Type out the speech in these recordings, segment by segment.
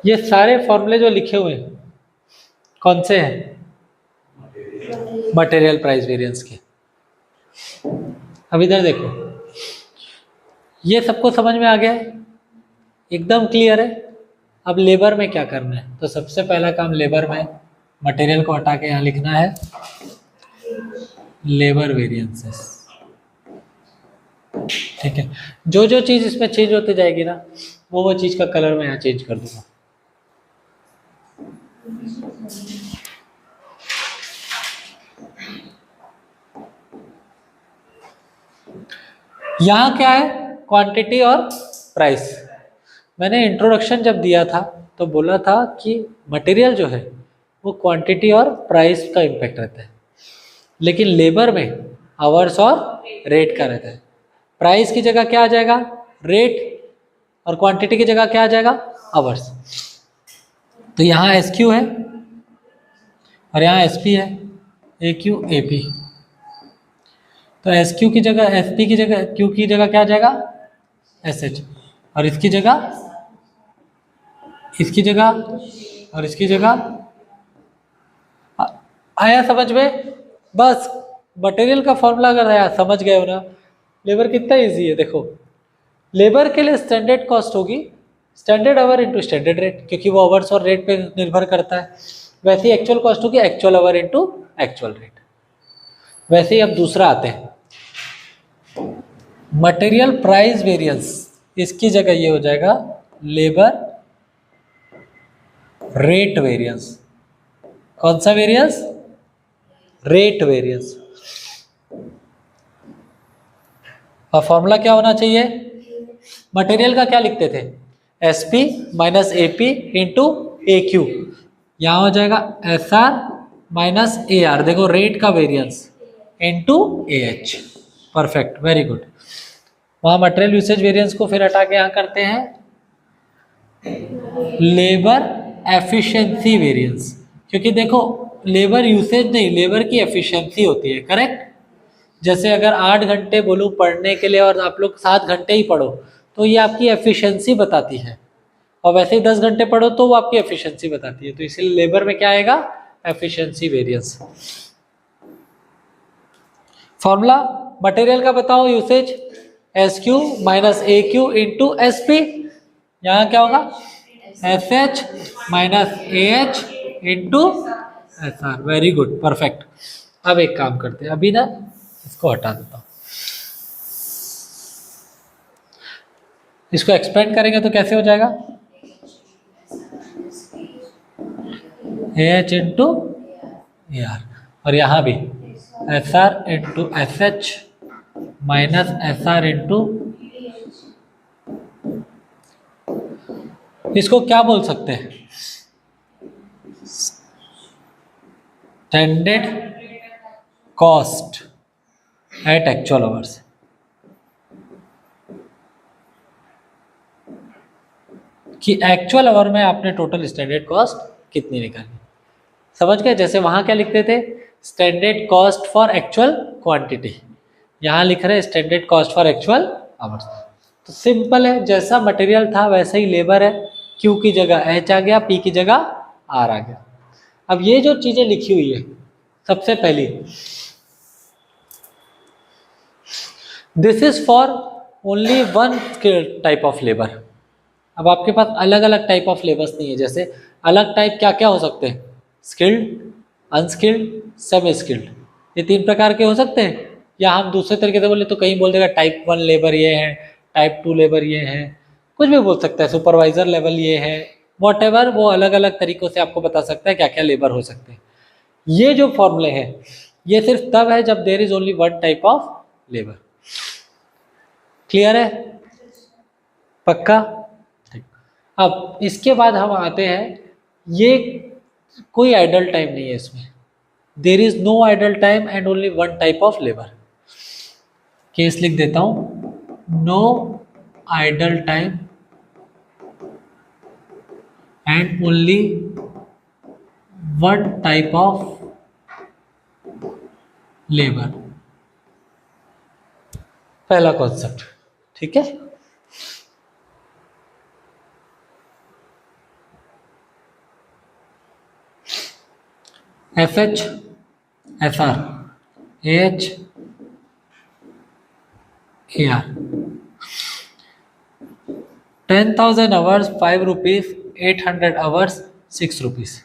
ये सारे फॉर्मूले जो लिखे हुए हैं कौन से हैं? मटेरियल प्राइस वेरिएंस के। अब इधर देखो, ये सबको समझ में आ गया है, एकदम क्लियर है। अब लेबर में क्या करना है, तो सबसे पहला काम लेबर में मटेरियल को हटा के यहाँ लिखना है लेबर वेरिएंसेस। ठीक है, जो जो चीज इसमें चेंज होती जाएगी ना, वो चीज का कलर मैं यहाँ चेंज कर दूंगा। यहाँ क्या है, क्वांटिटी और प्राइस। मैंने इंट्रोडक्शन जब दिया था तो बोला था कि मटेरियल जो है वो क्वांटिटी और प्राइस का इम्पैक्ट रहता है, लेकिन लेबर में आवर्स और रेट का रहता है। प्राइस की जगह क्या आ जाएगा, रेट, और क्वांटिटी की जगह क्या आ जाएगा, आवर्स। तो यहाँ एस क्यू है और यहाँ एस पी है, ए क्यू ए पी। तो एस क्यू की जगह, एस पी की जगह, क्यू की जगह क्या आ जाएगा, एस एच, और इसकी जगह, इसकी जगह और इसकी जगह। आया समझ में? बस मटेरियल का फॉर्मूला अगर आया, समझ गए हो ना। लेबर कितना इजी है, देखो लेबर के लिए स्टैंडर्ड कॉस्ट होगी standard our into standard rate, क्योंकि वो आवर्स और रेट पे निर्भर करता है। वैसे ही एक्चुअल कॉस्ट होगी actual hour into actual rate. वैसे ही अब दूसरा आते हैं, मटेरियल प्राइस वेरिएंस, इसकी जगह ये हो जाएगा लेबर रेट वेरिएंस। कौन सा वेरिएंस, रेट वेरिएंस। और फॉर्मूला क्या होना चाहिए, मटेरियल का क्या लिखते थे, S P minus A P into A Q. यहाँ हो जाएगा S R minus A are, देखो रेट का variance, into A H. Perfect, very good. वहाँ मटेरियल यूसेज वेरिएंस को फिर हटा के यहाँ करते हैं लेबर एफिशिएंसी वेरिएंस, क्योंकि देखो लेबर यूसेज नहीं, लेबर की एफिशिएंसी होती है, करेक्ट। जैसे अगर 8 घंटे बोलूँ पढ़ने के लिए और आप लोग 7 घंटे ही पढ़ो, तो ये आपकी एफिशिएंसी बताती है। और वैसे ही 10 घंटे पढ़ो तो वो आपकी एफिशिएंसी बताती है। तो इसीलिए लेबर में क्या आएगा, एफिशिएंसी वेरिएंस। फॉर्मूला मटेरियल का बताओ, यूसेज एस क्यू माइनस ए क्यू इंटू एस पी। यहाँ क्या होगा, S H minus A H into S are. Very good, perfect. अब एक काम करते हैं, अभी ना इसको हटा देता हूँ, इसको एक्सपेंड करेंगे तो कैसे हो जाएगा, ए एच इंटू ए आर, और यहाँ भी S R into S H minus S R into, इसको क्या बोल सकते हैं, standard cost at actual hours. कि एक्चुअल आवर में आपने टोटल स्टैंडर्ड कॉस्ट कितनी निकाली। समझ गए? जैसे वहां क्या लिखते थे, standard cost for actual quantity, यहाँ लिख रहे हैं standard cost for actual hours. तो सिंपल है, जैसा मटेरियल था वैसा ही लेबर है, क्यू की जगह एच आ गया, पी की जगह आर आ गया। अब ये जो चीजें लिखी हुई है, सबसे पहली this is for only one type of labour. अब आपके पास अलग अलग टाइप ऑफ लेबर्स नहीं है, जैसे अलग टाइप क्या क्या हो सकते हैं, स्किल्ड, अनस्किल्ड, सेमी स्किल्ड, ये 3 प्रकार के हो सकते हैं। या हम दूसरे तरीके से बोले तो कहीं बोल देगा टाइप 1 लेबर ये है, टाइप 2 लेबर ये है, कुछ भी बोल सकता है, सुपरवाइजर लेवल ये है, वॉट एवर, वो अलग अलग तरीकों से आपको बता सकता है क्या क्या लेबर हो सकते हैं। ये जो फॉर्मूले हैं ये सिर्फ तब है जब there is only one type of labour. Clear है? पक्का? ठीक। अब इसके बाद हम आते हैं, ये कोई आइडल टाइम नहीं है इसमें, there is no idle time and only one type of labour. Case लिख देता हूं, no idle time and only one type of labour, पहला कॉन्सेप्ट। ठीक है, F H S R A H A R 10,000 hours 5 rupees, 800 hours 6 rupees.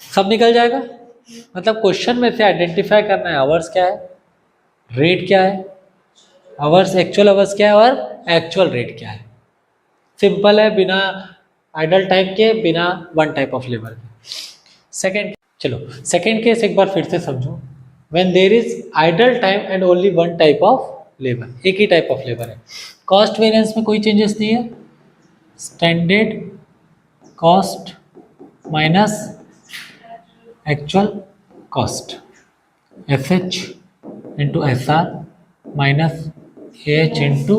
सब निकल जाएगा। मतलब क्वेश्चन में से आइडेंटिफाई करना है आवर्स क्या है, रेट क्या है, आवर्स एक्चुअल आवर्स क्या है और एक्चुअल रेट क्या है। सिंपल है, बिना आइडल टाइम के, बिना वन टाइप ऑफ लेबर के। सेकेंड, चलो सेकेंड केस एक बार फिर से समझो। When there is idle time and only one type of labour, एक ही टाइप ऑफ लेबर है, कॉस्ट वेरिएंस में कोई चेंजेस नहीं है, standard cost minus actual cost, F H into S R minus A H into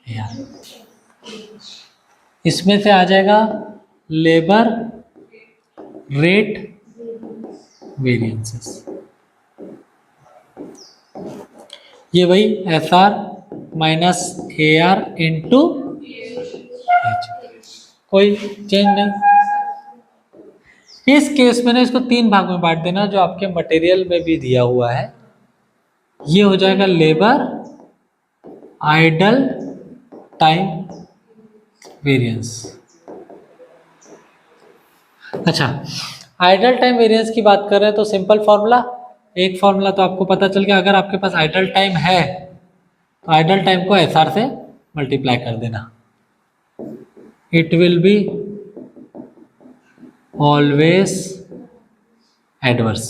A R. इसमें से आ जाएगा लेबर रेट वेरिएंसेस, ये वही S R minus A R into H, कोई चेंज नहीं। इस केस में ना इसको तीन भाग में बांट देना जो आपके मटेरियल में भी दिया हुआ है। ये हो जाएगा लेबर आइडल टाइम वेरिएंस। अच्छा, आइडल टाइम वेरिएंस की बात कर रहे हैं तो सिंपल फॉर्मूला, एक फॉर्मूला तो आपको पता चल गया। अगर आपके पास आइडल टाइम है तो आइडल टाइम को एस आर से मल्टीप्लाई कर देना, it will be always adverse.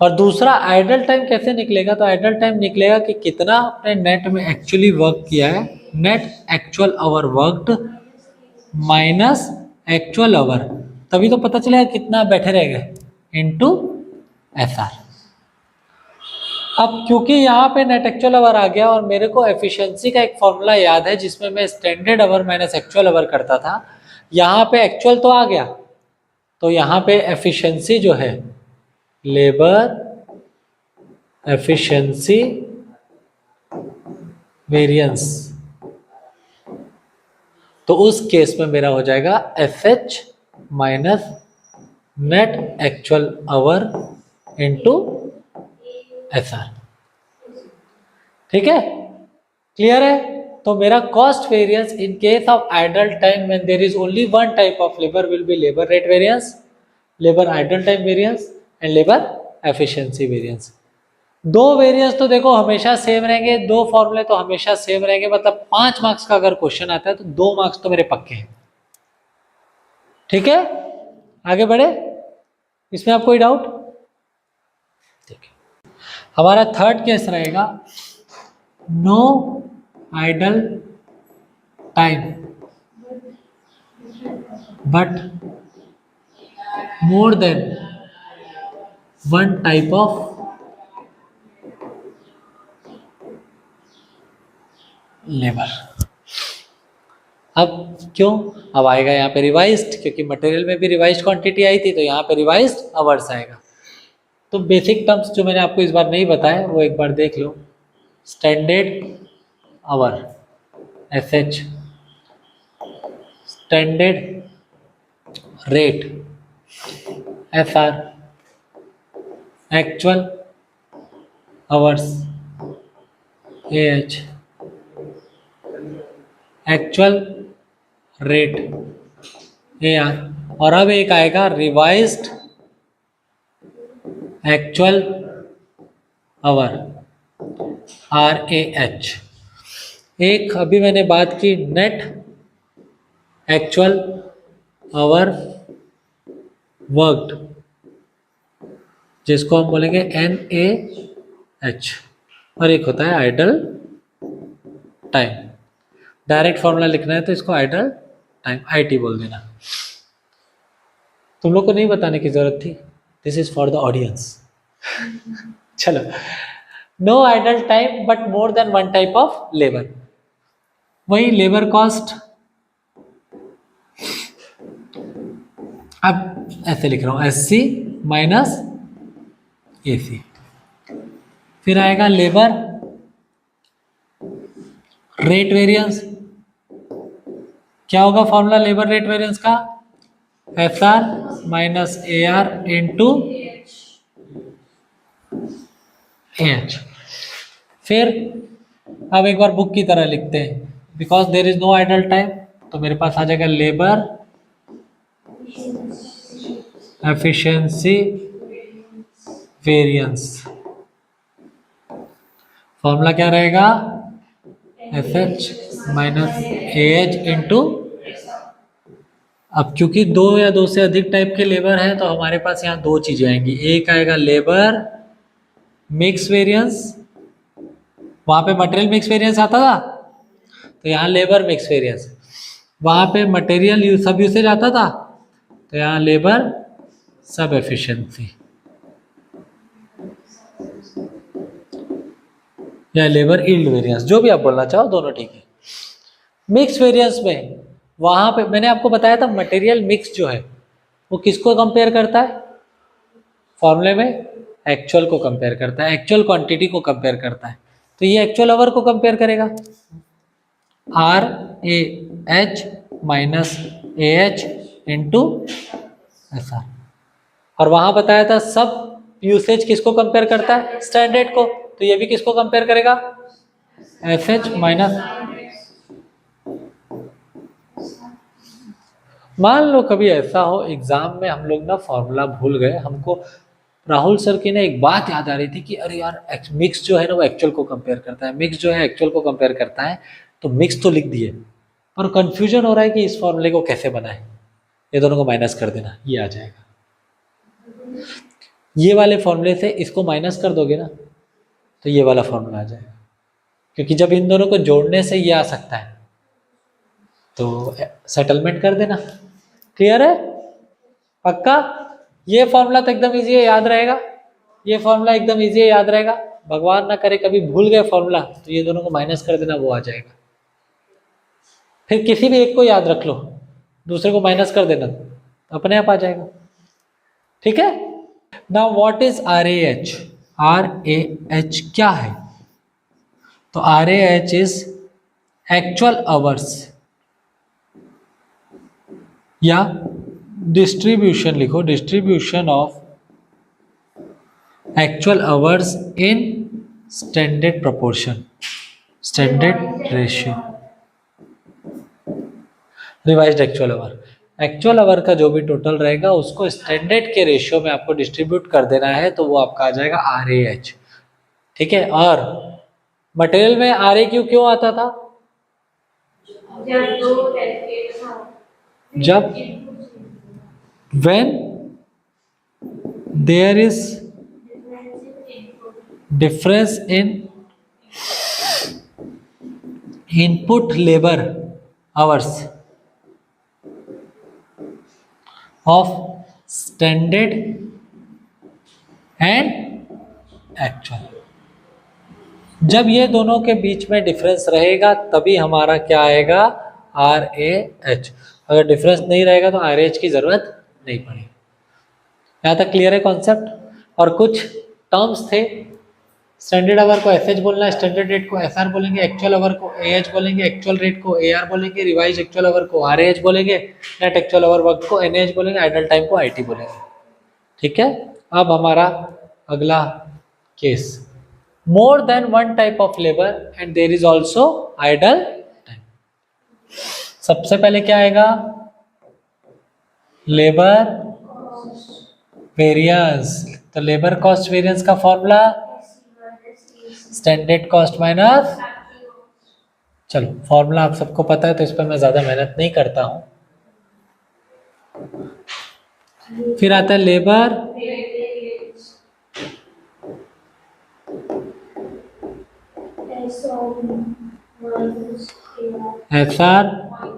और दूसरा आइडल टाइम कैसे निकलेगा, तो आइडल टाइम निकलेगा कि कितना आपने नेट में एक्चुअली वर्क किया है, net actual hour worked minus actual our, तभी तो पता चलेगा कितना बैठे रहेगा, इनटू एस आर। अब क्योंकि यहाँ पे नेट एक्चुअल आवर आ गया और मेरे को एफिशिएंसी का एक फॉर्मूला याद है जिसमें मैं standard our minus actual our करता था, यहाँ पे एक्चुअल तो आ गया, तो यहाँ पे एफिशिएंसी जो है लेबर एफिशिएंसी वेरिएंस, तो उस केस में मेरा हो जाएगा F H minus net actual hour into S R. ठीक है, क्लियर है। तो मेरा cost variance in case of idle time when there is only one type of labour will be labour rate variance, labour idle time variance and labour efficiency variance. दो variance तो देखो हमेशा same रहेंगे, दो फॉर्मूले तो हमेशा सेम रहेंगे, मतलब 5 मार्क्स का अगर क्वेश्चन आता है तो 2 मार्क्स तो मेरे पक्के हैं। ठीक है, आगे बढ़े, इसमें आप कोई डाउट? ठीक है, हमारा थर्ड केस रहेगा no idle time but more than one type of labour. अब क्यों, अब आएगा यहाँ पे रिवाइज्ड, क्योंकि मटेरियल में भी रिवाइज्ड क्वांटिटी आई थी तो यहाँ पे रिवाइज्ड आवर्स आएगा। तो बेसिक टर्म्स जो मैंने आपको इस बार नहीं बताया वो एक बार देख लो। Standard hour S H, standard rate F R, actual hours A H, actual rate A R, और अब एक आएगा revised actual hour R A H. एक अभी मैंने बात की नेट एक्चुअल आवर वर्कड, जिसको हम बोलेंगे एन ए एच, और एक होता है आइडल टाइम। डायरेक्ट फॉर्मूला लिखना है तो इसको आइडल टाइम आईटी बोल देना। तुम लोग को नहीं बताने की जरूरत थी, this is for the audience. चलो, no idle time but more than one type of labour, वही लेबर कॉस्ट। अब ऐसे लिख रहा हूं एस सी माइनस ए सी, फिर आएगा लेबर रेट वेरिएंस, क्या होगा फॉर्मूला लेबर रेट वेरिएंस का? S R minus A R into H. फिर अब एक बार बुक की तरह लिखते हैं, because there is no idle time, तो मेरे पास आ जाएगा लेबर एफिशिएंसी वेरिएंस। फॉर्मूला क्या रहेगा? F H minus A H into, अब क्योंकि दो या दो से अधिक टाइप के लेबर हैं तो हमारे पास यहाँ दो चीजें आएंगी। एक आएगा लेबर मिक्स वेरिएंस, वहां पे मटेरियल मिक्स वेरिएंस आता था, तो यहाँ लेबर मिक्स वेरिएंस। वहां पे मटेरियल सब यूसेज आता था, तो यहाँ लेबर सब एफिशिएंसी या लेबर यील्ड वेरिएंस, जो भी आप बोलना चाहो, दोनों ठीक है। मिक्स वेरिएंस में वहां पे मैंने आपको बताया था मटेरियल मिक्स जो है वो किसको कंपेयर करता है? फॉर्मूले में एक्चुअल को कंपेयर करता है, एक्चुअल क्वांटिटी को कंपेयर करता है। तो ये एक्चुअल आवर को कंपेयर करेगा, R A H minus A H into S R. और वहां बताया था सब यूसेज किसको कंपेयर करता है? स्टैंडर्ड को। तो ये भी किसको कंपेयर करेगा? F H minus. मान लो कभी ऐसा हो एग्जाम में हम लोग ना फॉर्मूला भूल गए, हमको राहुल सर की ना एक बात याद आ रही थी कि अरे यार मिक्स जो है ना वो एक्चुअल को कंपेयर करता है, मिक्स जो है एक्चुअल को कंपेयर करता है, तो मिक्स तो लिख दिए, पर कंफ्यूजन हो रहा है कि इस फॉर्मूले को कैसे बनाए। ये दोनों को माइनस कर देना, ये आ जाएगा। ये वाले फॉर्मूले से इसको माइनस कर दोगे ना तो ये वाला फॉर्मूला आ जाएगा, क्योंकि जब इन दोनों को जोड़ने से ये आ सकता है तो सेटलमेंट कर देना। क्लियर है? पक्का? ये फॉर्मूला तो एकदम इजी है, याद रहेगा। ये फॉर्मूला एकदम इजी है, याद रहेगा। भगवान ना करे कभी भूल गए फॉर्मूला तो ये दोनों को माइनस कर देना, वो आ जाएगा। फिर किसी भी एक को याद रख लो, दूसरे को माइनस कर देना, अपने आप आ जाएगा। ठीक है? Now what is R A H? R A H क्या है? तो R A H is actual hours या डिस्ट्रीब्यूशन, लिखो distribution of actual hours in standard proportion, standard ratio. Revised actual hour, actual hour का जो भी टोटल रहेगा उसको स्टैंडर्ड के रेशियो में आपको डिस्ट्रीब्यूट कर देना है, तो वो आपका आ जाएगा आर ए एच। ठीक है? और मटेरियल में आर ए क्यों आता था? जब when there is difference in input labor hours of standard and actual, जब ये दोनों के बीच में डिफरेंस रहेगा तभी हमारा क्या आएगा? R A H. अगर डिफरेंस नहीं रहेगा तो आर एच की जरूरत नहीं पड़ेगी। यहाँ तक क्लियर है कॉन्सेप्ट? और कुछ टर्म्स थे, स्टैंडर्ड आवर को एस एच बोलना है, स्टैंडर्ड रेट को एस आर बोलेंगे, एक्चुअल आवर को ए एच बोलेंगे, एक्चुअल रेट को ए आर बोलेंगे, रिवाइज एक्चुअल आवर को आर एच बोलेंगे, नेट एक्चुअल आवर वर्क को एन एच बोलेंगे, आइडल टाइम को आई टी बोलेंगे। ठीक है? अब हमारा अगला case, more than one type of labour and there is also idle time. सबसे पहले क्या आएगा? Labour variance. तो लेबर कॉस्ट वेरिएंस का फॉर्मूला स्टैंडर्ड कॉस्ट माइनस, चलो फॉर्मूला आप सबको पता है तो इस पर मैं ज्यादा मेहनत नहीं करता हूं। फिर आता है labour S R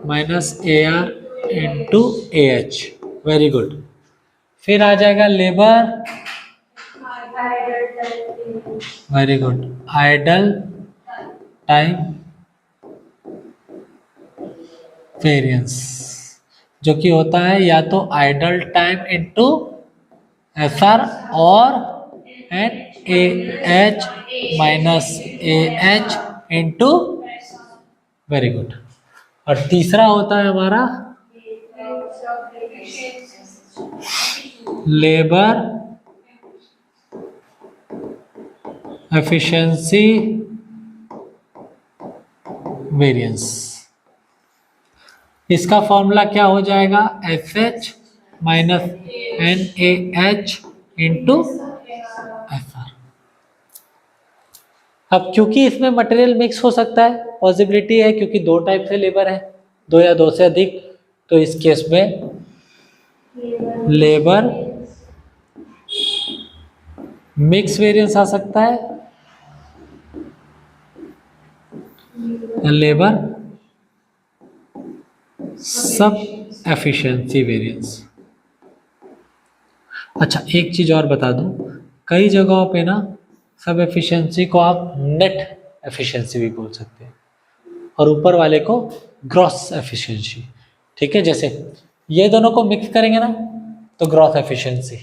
minus A R into A H. Very good. फिर आ जाएगा labour, very good, idle time variance, जो कि होता है या तो idle time into S R और N A H minus A H into, very good. और तीसरा होता है हमारा लेबर एफिशिएंसी वेरिएंस। इसका फॉर्मूला क्या हो जाएगा, S H minus N A H into F R. अब क्योंकि इसमें मटेरियल मिक्स हो सकता है, पॉसिबिलिटी है, क्योंकि दो टाइप से लेबर है, दो या दो से अधिक, तो इस केस में लेबर मिक्स वेरिएंस आ सकता है, लेबर सब एफिशिएंसी वेरिएंस। अच्छा एक चीज और बता दूं, कई जगहों पे ना सब एफिशिएंसी को आप नेट एफिशिएंसी भी बोल सकते हैं और ऊपर वाले को ग्रॉस एफिशिएंसी। ठीक है, जैसे ये दोनों को मिक्स करेंगे ना तो ग्रॉस एफिशिएंसी,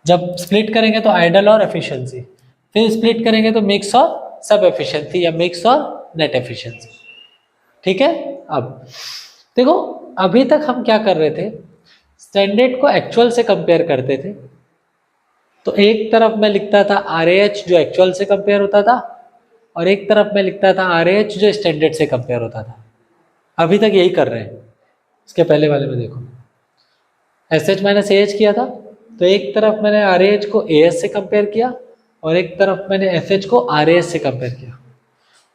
जब स्प्लिट करेंगे तो आइडल और एफिशिएंसी, फिर स्प्लिट करेंगे तो मिक्स और सब एफिशिएंसी या मिक्स और नेट एफिशिएंसी। ठीक है, अब देखो अभी तक हम क्या कर रहे थे, स्टैंडर्ड को एक्चुअल से कंपेयर करते थे, तो एक तरफ मैं लिखता था RAH जो एक्चुअल से कंपेयर होता था और एक तरफ मैं लिखता था RH जो स्टैंडर्ड से कंपेयर होता था। अभी तक यही कर रहे हैं। इसके पहले वाले में देखो SH माइनस AH किया था, तो एक तरफ मैंने RAH को AS से कंपेयर किया और एक तरफ मैंने SH को RAS से कंपेयर किया।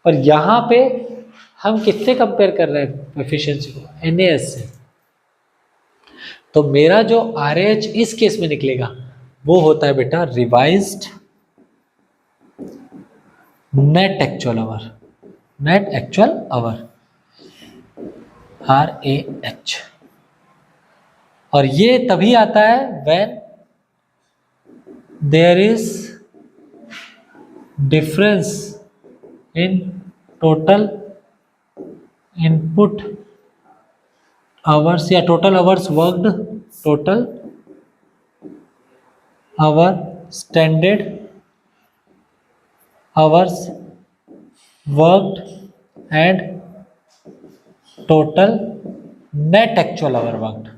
और यहाँ पे हम किससे कंपेयर कर रहे हैं एफिशिएंसी को, NAS से। तो मेरा जो RH इस केस में निकलेगा वो होता है बेटा revised net actual hour, net actual hour RAH। और ये तभी आता है when there is difference in total input hours या total hours worked, total hour standard hours worked and total net actual hour worked,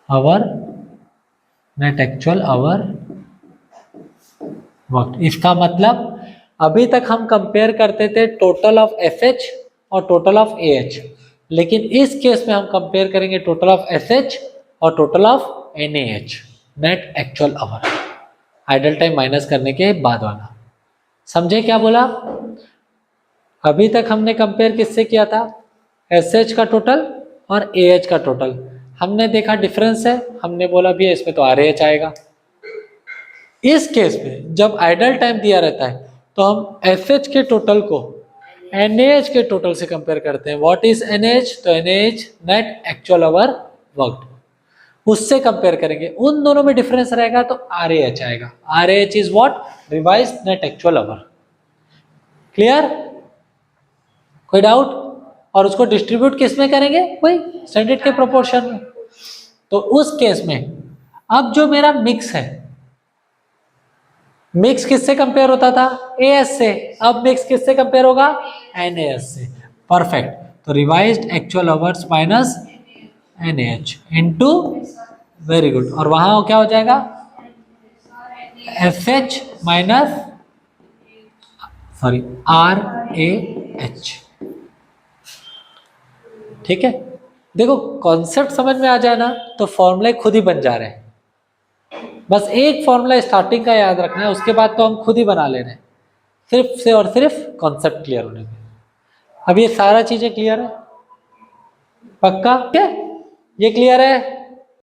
hour net actual hour worked. इसका मतलब अभी तक हम कंपेयर करते थे टोटल ऑफ FH और total of AH, लेकिन इस केस में हम कंपेयर करेंगे टोटल ऑफ SH और total of NaH, net actual our, idle time minus करने के बाद वाला। समझे क्या बोला? अभी तक हमने कंपेयर किससे किया था, SH का टोटल और AH का टोटल। हमने देखा डिफरेंस है, हमने बोला भी इसमें तो RH आएगा। इस केस में जब आइडल टाइम दिया रहता है तो हम SH के टोटल को NaH के टोटल से कंपेयर करते हैं। What is NaH? तो NaH net actual hour worked, उससे कंपेयर करेंगे। उन दोनों में डिफरेंस रहेगा तो RAH आएगा। RAH is what? Revised net actual our. Clear? कोई डाउट? और उसको डिस्ट्रीब्यूट किस में करेंगे? वही स्टैंडर्ड के प्रोपोर्शन में। तो उस केस में अब जो मेरा मिक्स है, मिक्स किससे कंपेयर होता था? AS से। अब मिक्स किससे कंपेयर होगा? NaS से। परफेक्ट। तो revised actual hours minus NaH into, very good, और वहां क्या हो जाएगा? FH minus RAH। ठीक है, देखो कॉन्सेप्ट समझ में आ जाए ना तो फॉर्मूले खुद ही बन जा रहे हैं। बस एक फॉर्मूला स्टार्टिंग का याद रखना है, उसके बाद तो हम खुद ही बना ले रहे हैं, सिर्फ से और सिर्फ कॉन्सेप्ट क्लियर होने में। अब ये सारा चीजें क्लियर है? पक्का? क्या ये क्लियर है?